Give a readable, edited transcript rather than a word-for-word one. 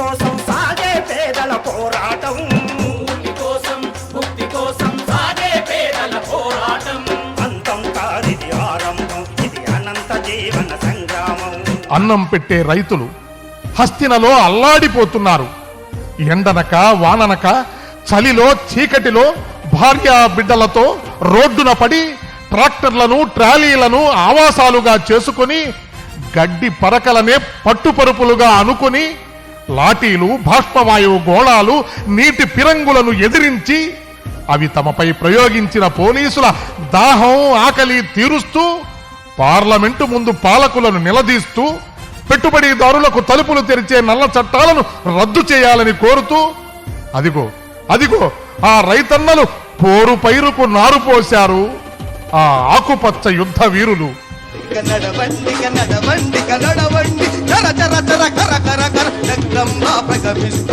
కోసం సాగే పేదల పోరాటం, ముక్తి కోసం సాగే పేదల పోరాటం. అంతం కాదిది ఆరంభం, ఇది అనంత జీవన సంగ్రామం. అన్నం పెట్టే రైతులు హస్తినలో అల్లాడిపోతున్నారు. ఎండనక వాననక చలిలో చీకటిలో భార్యా బిడ్డలతో రోడ్డున పడి ట్రాక్టర్లను ట్రాలీలను ఆవాసాలుగా చేసుకుని గడ్డి పరకలనే పట్టుపరుపులుగా అనుకుని లాఠీలు బాష్పవాయువు గోళాలు నీటి పిరంగులను ఎదిరించి అవి తమపై ప్రయోగించిన పోలీసుల దాహం ఆకలి తీరుస్తూ పార్లమెంటు ముందు పాలకులను నిలదీస్తూ పెట్టుబడిదారులకు తలుపులు తెరిచే నల్ల చట్టాలను రద్దు చేయాలని కోరుతూ అదిగో అదిగో ఆ రైతన్నలు పోరు పైరుకు నారు పోశారు, ఆ ఆకుపచ్చ యుద్ధ వీరులు. నడవండి నడవండి నడవండి చర చర చర కర కర కర చక్రంలా ప్రగమిస్తూ